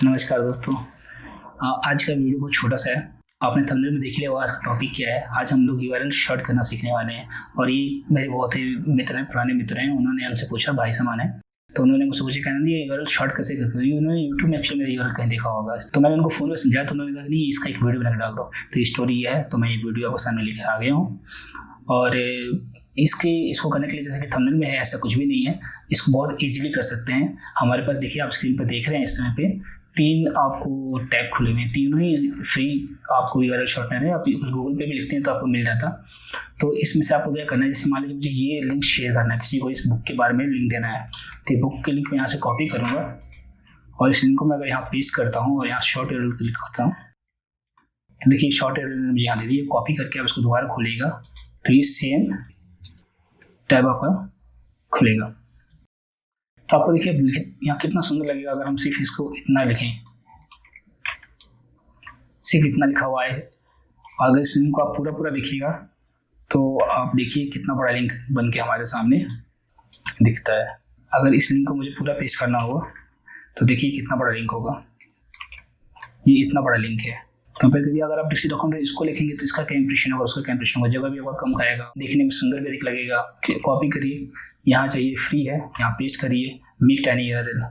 नमस्कार दोस्तों। आज का वीडियो बहुत छोटा सा है। आपने थंबनेल में देख लिया होगा आज का टॉपिक क्या है। आज हम लोग यूआरएल शॉर्ट करना सीखने वाले हैं और ये मेरे बहुत ही मित्र हैं, पुराने मित्र हैं। उन्होंने हमसे पूछा, भाई समान है, तो उन्होंने मुझसे पूछा कहना ये यूआरएल शॉर्ट कैसे करते हैं। उन्होंने यूट्यूब में एक्चुअली मेरा यूआरएल कहीं देखा होगा, तो मैंने उनको फ़ोन में समझाया, तो उन्होंने कहा नहीं इसका एक वीडियो बना के डाल दो। तो ये स्टोरी है, तो मैं ये वीडियो आपके सामने लेकर आ गया हूँ। और इसको करने के लिए जैसे कि थंबनेल में है ऐसा कुछ भी नहीं है, इसको बहुत इजीली कर सकते हैं। हमारे पास देखिए, आप स्क्रीन पर देख रहे हैं इस समय पे 3 आपको टैब खुले हुए हैं, तीनों ही फ्री आपको यूआरएल शॉर्टनर है। आप गूगल पे भी लिखते हैं तो आपको मिल जाता। तो इसमें से आपको क्या करना है, जैसे मान लीजिए मुझे ये लिंक शेयर करना है, किसी को इस बुक के बारे में लिंक देना है, तो ये बुक के लिंक मैं यहाँ से कॉपी करूँगा और इस लिंक को मैं अगर यहाँ पेस्ट करता हूँ और यहाँ शॉर्ट यूआरएल क्लिक करता हूँ, तो देखिए शॉर्ट यूआरएल मुझे यहाँ दे दी। कॉपी करके आप इसको दोबारा खोलेगा तो ये सेम टैब आपका खुलेगा। तो आपको देखिए यहाँ कितना सुंदर लगेगा अगर हम सिर्फ इसको इतना लिखें, सिर्फ इतना लिखा हुआ है। अगर इस लिंक को आप पूरा देखिएगा तो आप देखिए कितना बड़ा लिंक बन के हमारे सामने दिखता है। अगर इस लिंक को मुझे पूरा पेस्ट करना होगा तो देखिए कितना बड़ा लिंक होगा। ये इतना बड़ा लिंक है। कंपेयर करिए, अगर आप किसी डॉक्यूमेंट इसको लिखेंगे तो इसका क्या इंप्रेशन होगा, उसका क्या इंप्रेशन होगा, जगह भी आपका कम खाएगा, देखने में सुंदर भी लगेगा। कॉपी करिए, यहाँ चाहिए फ्री है, यहाँ पेस्ट करिए मेक टाइनी यूआरएल,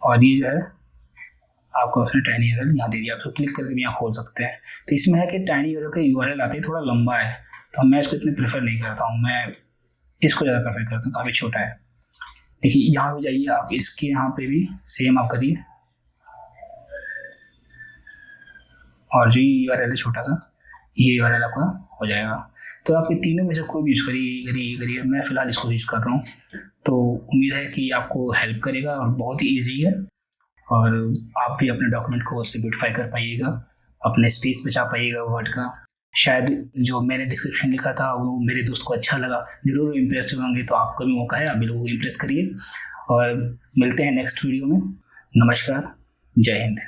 और ये जो है आपको उसने टाइनी यूआरएल यहाँ दे दिया। आप उसको क्लिक करके भी यहाँ खोल सकते हैं। तो इसमें है कि टाइनी यूआरएल का यूआरएल आते ही थोड़ा लंबा है, तो मैं इसको इतने प्रेफर नहीं करता हूँ, मैं इसको ज़्यादा प्रेफर करता हूँ, काफ़ी छोटा है। देखिए यहाँ भी जाइए, आप इसके यहाँ पे भी सेम आप करिए, और जो यूआरएल है छोटा सा, ये यूआरएल आपका हो जाएगा। तो आप ये तीनों में से कोई भी यूज़ करिए। मैं फ़िलहाल इसको यूज़ कर रहा हूँ, तो उम्मीद है कि आपको हेल्प करेगा और बहुत ही ईजी है, और आप भी अपने डॉक्यूमेंट को उससे ब्यूटिफाई कर पाइएगा, अपने स्पेस बचा पाइएगा वर्ड का। शायद जो मैंने डिस्क्रिप्शन लिखा था वो मेरे दोस्त को अच्छा लगा, ज़रूर इम्प्रेस होंगे, तो आपका भी मौका है, आप भी लोगों को इम्प्रेस करिए। और मिलते हैं नेक्स्ट वीडियो में। नमस्कार, जय हिंद।